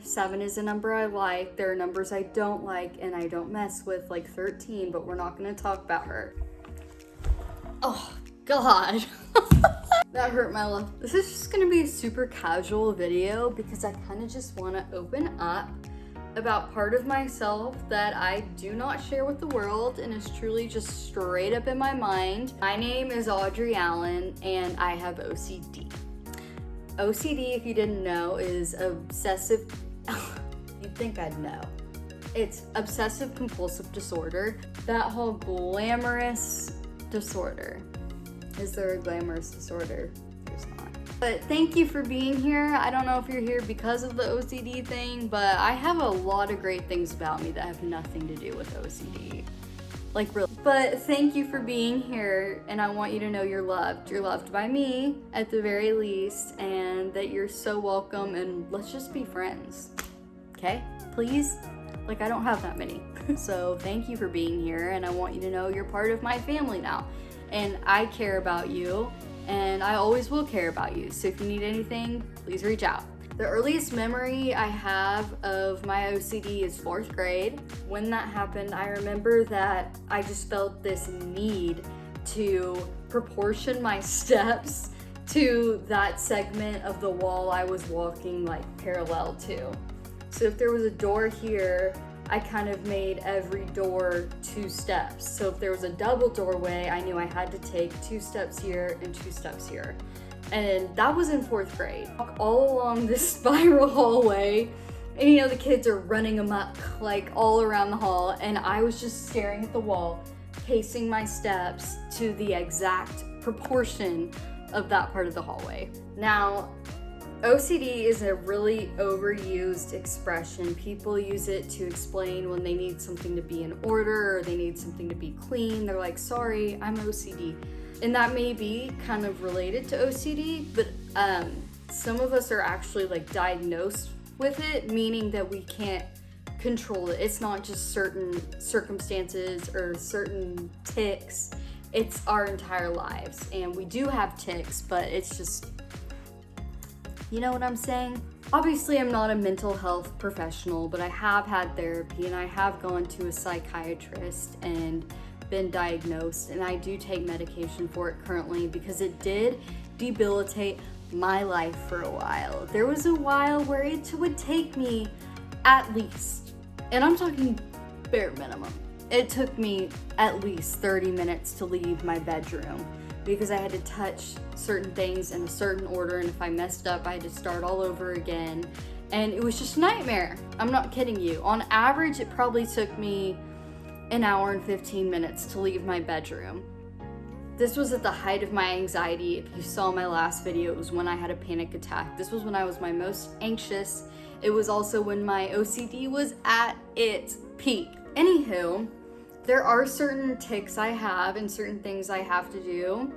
7 is a number I like. There are numbers I don't like and I don't mess with, like 13, but we're not gonna talk about her. Oh, God. That hurt my left. This is just gonna be a super casual video because I kind of just want to open up about part of myself that I do not share with the world and is truly just straight up in my mind. My name is Audrey Allen and I have OCD. OCD, if you didn't know, is obsessive, you'd think I'd know. It's obsessive compulsive disorder. That whole glamorous disorder. Is there a glamorous disorder? There's not. But thank you for being here. I don't know if you're here because of the OCD thing, but I have a lot of great things about me that have nothing to do with OCD. Like really. But thank you for being here, and I want you to know you're loved. You're loved by me at the very least, and that you're so welcome, and let's just be friends. Okay? Please? Like, I don't have that many. So thank you for being here, and I want you to know you're part of my family now. And I care about you, and I always will care about you. So if you need anything, please reach out. The earliest memory I have of my OCD is 4th grade. When that happened, I remember that I just felt this need to proportion my steps to that segment of the wall I was walking like parallel to. So if there was a door here, I kind of made every door 2 steps. So if there was a double doorway, I knew I had to take 2 steps here and 2 steps here. And that was in 4th grade. All along this spiral hallway, and you know, the kids are running amok like all around the hall, and I was just staring at the wall, pacing my steps to the exact proportion of that part of the hallway. Now, OCD is a really overused expression. People use it to explain when they need something to be in order or they need something to be clean. They're like, sorry, I'm OCD. And that may be kind of related to OCD, but some of us are actually like diagnosed with it, meaning that we can't control it. It's not just certain circumstances or certain tics. It's our entire lives. And we do have tics, but it's just, you know what I'm saying? Obviously, I'm not a mental health professional, but I have had therapy and I have gone to a psychiatrist and been diagnosed, and I do take medication for it currently because it did debilitate my life for a while. There was a while where it would take me at least, and I'm talking bare minimum, it took me at least 30 minutes to leave my bedroom because I had to touch certain things in a certain order, and if I messed up, I had to start all over again, and it was just a nightmare. I'm not kidding you. On average, it probably took me an hour and 15 minutes to leave my bedroom. This was at the height of my anxiety. If you saw my last video, it was when I had a panic attack. This was when I was my most anxious. It was also when my OCD was at its peak. Anywho, there are certain tics I have and certain things I have to do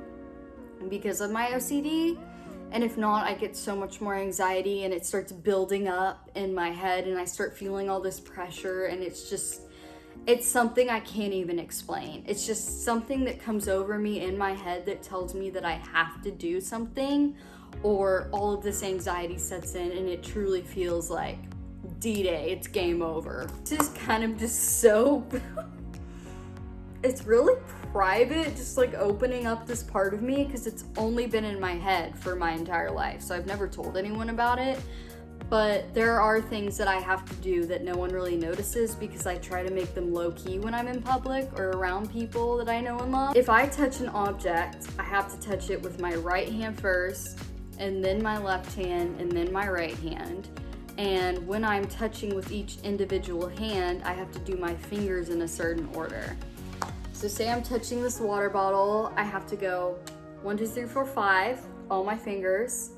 because of my OCD. And if not, I get so much more anxiety and it starts building up in my head and I start feeling all this pressure, and it's something I can't even explain. It's just something that comes over me in my head that tells me that I have to do something, or all of this anxiety sets in and it truly feels like D-Day, it's game over. This is kind of just so, it's really private, just like opening up this part of me because it's only been in my head for my entire life. So I've never told anyone about it. But there are things that I have to do that no one really notices because I try to make them low-key when I'm in public or around people that I know and love. If I touch an object, I have to touch it with my right hand first, and then my left hand, and then my right hand. And when I'm touching with each individual hand, I have to do my fingers in a certain order. So say I'm touching this water bottle, I have to go 1, 2, 3, 4, 5, all my fingers.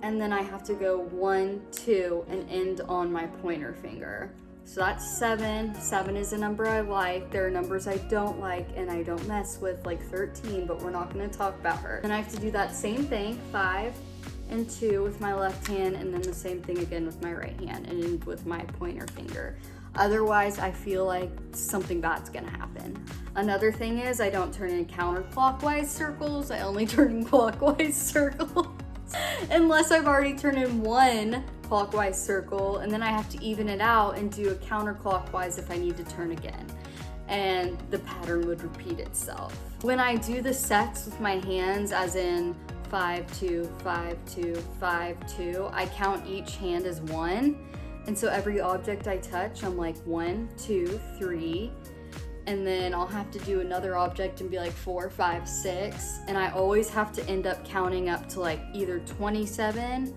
And then I have to go 1, 2, and end on my pointer finger. So that's 7. 7 is a number I like. There are numbers I don't like and I don't mess with, like 13, but we're not gonna talk about her. Then I have to do that same thing, 5 and 2 with my left hand, and then the same thing again with my right hand, and end with my pointer finger. Otherwise, I feel like something bad's gonna happen. Another thing is I don't turn in counterclockwise circles. I only turn in clockwise circles. Unless I've already turned in one clockwise circle, and then I have to even it out and do a counterclockwise if I need to turn again. And the pattern would repeat itself. When I do the sets with my hands, as in 5, 2, 5, 2, 5, 2, I count each hand as 1. And so every object I touch, I'm like 1, 2, 3. And then I'll have to do another object and be like 4, 5, 6. And I always have to end up counting up to like either 27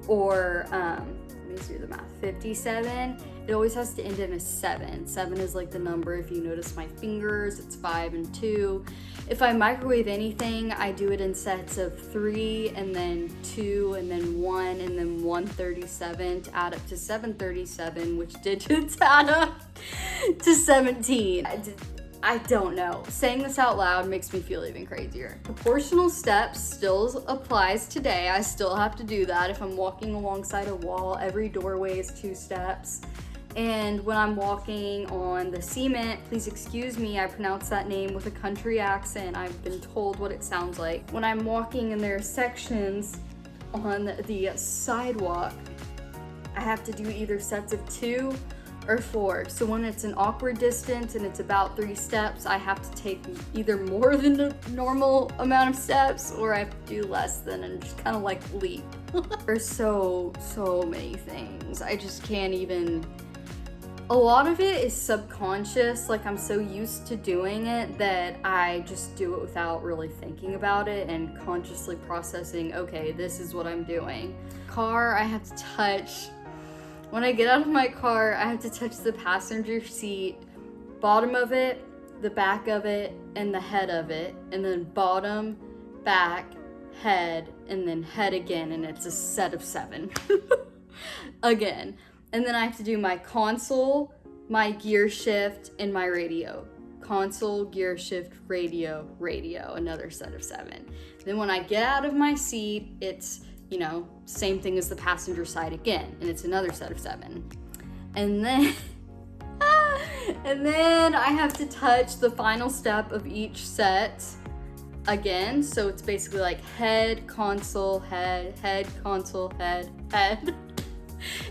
or, let me do the math, 57. It always has to end in a 7. 7 is like the number, if you notice my fingers, it's 5 and 2. If I microwave anything, I do it in sets of 3 and then 2 and then 1 and then 137 to add up to 737, which digits add up to 17. I don't know. Saying this out loud makes me feel even crazier. Proportional steps still applies today. I still have to do that. If I'm walking alongside a wall, every doorway is 2 steps. And when I'm walking on the cement, please excuse me, I pronounce that name with a country accent. I've been told what it sounds like. When I'm walking and there are sections on the sidewalk, I have to do either sets of 2 or 4. So when it's an awkward distance and it's about 3 steps, I have to take either more than the normal amount of steps, or I have to do less than and just kind of like leap. There's so many things. I just can't even. A lot of it is subconscious, like I'm so used to doing it that I just do it without really thinking about it and consciously processing, okay, this is what I'm doing. Car, I have to touch. When I get out of my car, I have to touch the passenger seat, bottom of it, the back of it, and the head of it, and then bottom, back, head, and then head again, and it's a set of 7. Again. And then I have to do my console, my gear shift, and my radio. Console, gear shift, radio, another set of 7. Then when I get out of my seat, it's, you know, same thing as the passenger side again, and it's another set of 7. And then, and then I have to touch the final step of each set again. So it's basically like head, console, head, console, head.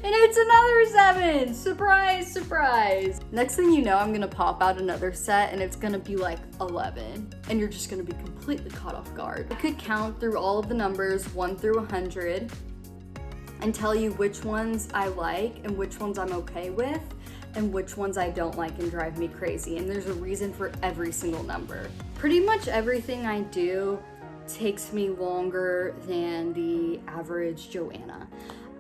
And it's another 7! Surprise, surprise! Next thing you know, I'm gonna pop out another set and it's gonna be like 11. And you're just gonna be completely caught off guard. I could count through all of the numbers 1 through 100 and tell you which ones I like and which ones I'm okay with and which ones I don't like and drive me crazy. And there's a reason for every single number. Pretty much everything I do takes me longer than the average Joanna.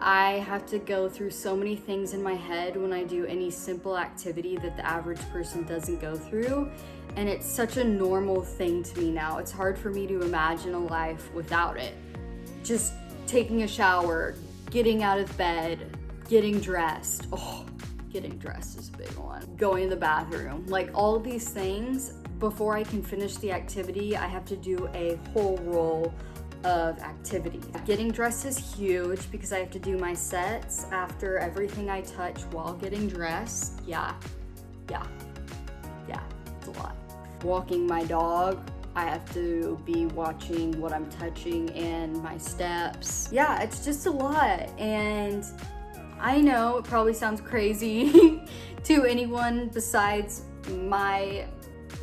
I have to go through so many things in my head when I do any simple activity that the average person doesn't go through. And it's such a normal thing to me now. It's hard for me to imagine a life without it. Just taking a shower, getting out of bed, getting dressed. Oh, getting dressed is a big one. Going to the bathroom. Like all of these things, before I can finish the activity, I have to do a whole roll of activity. Getting dressed is huge because I have to do my sets after everything I touch while getting dressed. Yeah, it's a lot. Walking my dog, I have to be watching what I'm touching and my steps. Yeah, it's just a lot. And I know it probably sounds crazy to anyone besides my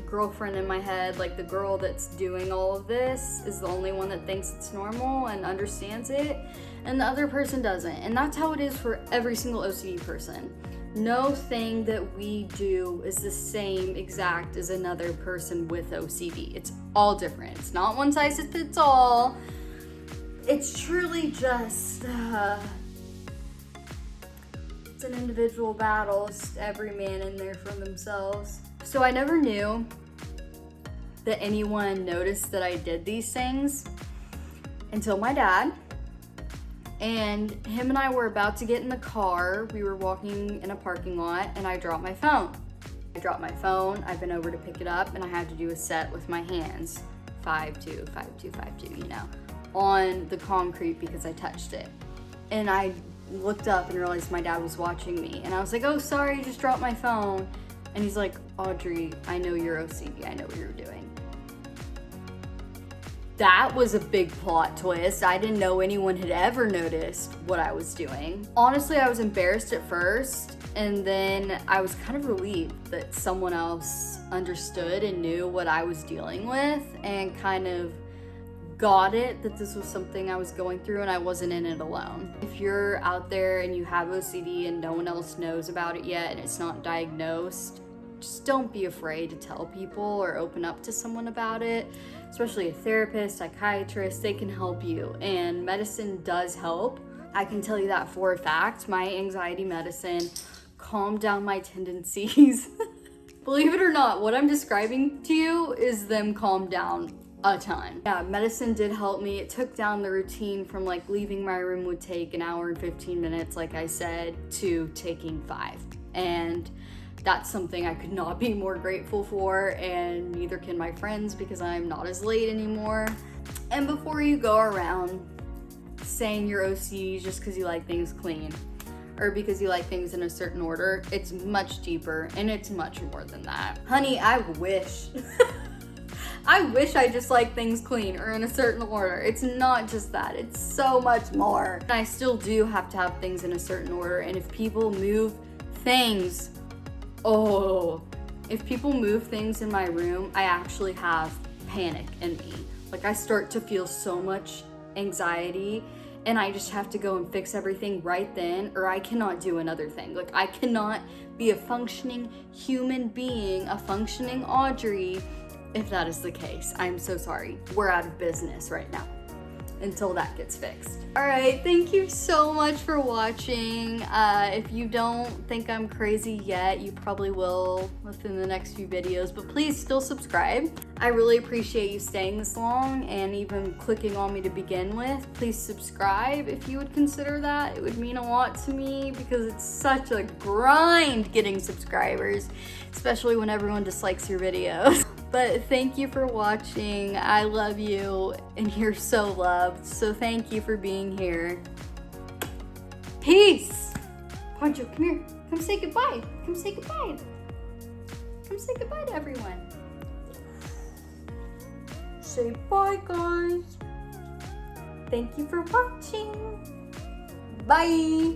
girlfriend in my head. Like the girl that's doing all of this is the only one that thinks it's normal and understands it, and the other person doesn't. And that's how it is for every single OCD person. No thing that we do is the same exact as another person with OCD. It's all different. It's not one size fits all. It's truly just it's an individual battle. It's every man in there for themselves. So I never knew that anyone noticed that I did these things until my dad. And him and I were about to get in the car. We were walking in a parking lot and I dropped my phone. I've been over to pick it up and I had to do a set with my hands. 5, 2, 5, 2, 5, 2, you know, on the concrete because I touched it. And I looked up and realized my dad was watching me. And I was like, oh, sorry, I just dropped my phone. And he's like, Audrey, I know you're OCD. I know what you're doing. That was a big plot twist. I didn't know anyone had ever noticed what I was doing. Honestly, I was embarrassed at first, and then I was kind of relieved that someone else understood and knew what I was dealing with and kind of got it that this was something I was going through and I wasn't in it alone. If you're out there and you have OCD and no one else knows about it yet and it's not diagnosed, just don't be afraid to tell people or open up to someone about it, especially a therapist, psychiatrist. They can help you, and medicine does help. I can tell you that for a fact. My anxiety medicine calmed down my tendencies. Believe it or not, what I'm describing to you is them calmed down a ton. Yeah, medicine did help me. It took down the routine from like leaving my room would take an hour and 15 minutes, like I said, to taking 5. And that's something I could not be more grateful for, and neither can my friends because I'm not as late anymore. And before you go around saying you're OCD just because you like things clean or because you like things in a certain order, it's much deeper and it's much more than that. Honey, I wish. I wish I just like things clean or in a certain order. It's not just that, it's so much more. I still do have to have things in a certain order, and if people move things, if people move things in my room, I actually have panic in me. Like I start to feel so much anxiety and I just have to go and fix everything right then, or I cannot do another thing. Like I cannot be a functioning human being, a functioning Audrey, if that is the case. I'm so sorry. We're out of business right now until that gets fixed. All right, thank you so much for watching. If you don't think I'm crazy yet, you probably will within the next few videos, but please still subscribe. I really appreciate you staying this long and even clicking on me to begin with. Please subscribe if you would consider that. It would mean a lot to me because it's such a grind getting subscribers, especially when everyone dislikes your videos. But thank you for watching. I love you and you're so loved. So thank you for being here. Peace. Poncho, come here. Come say goodbye. Come say goodbye. Come say goodbye to everyone. Say bye, guys. Thank you for watching. Bye.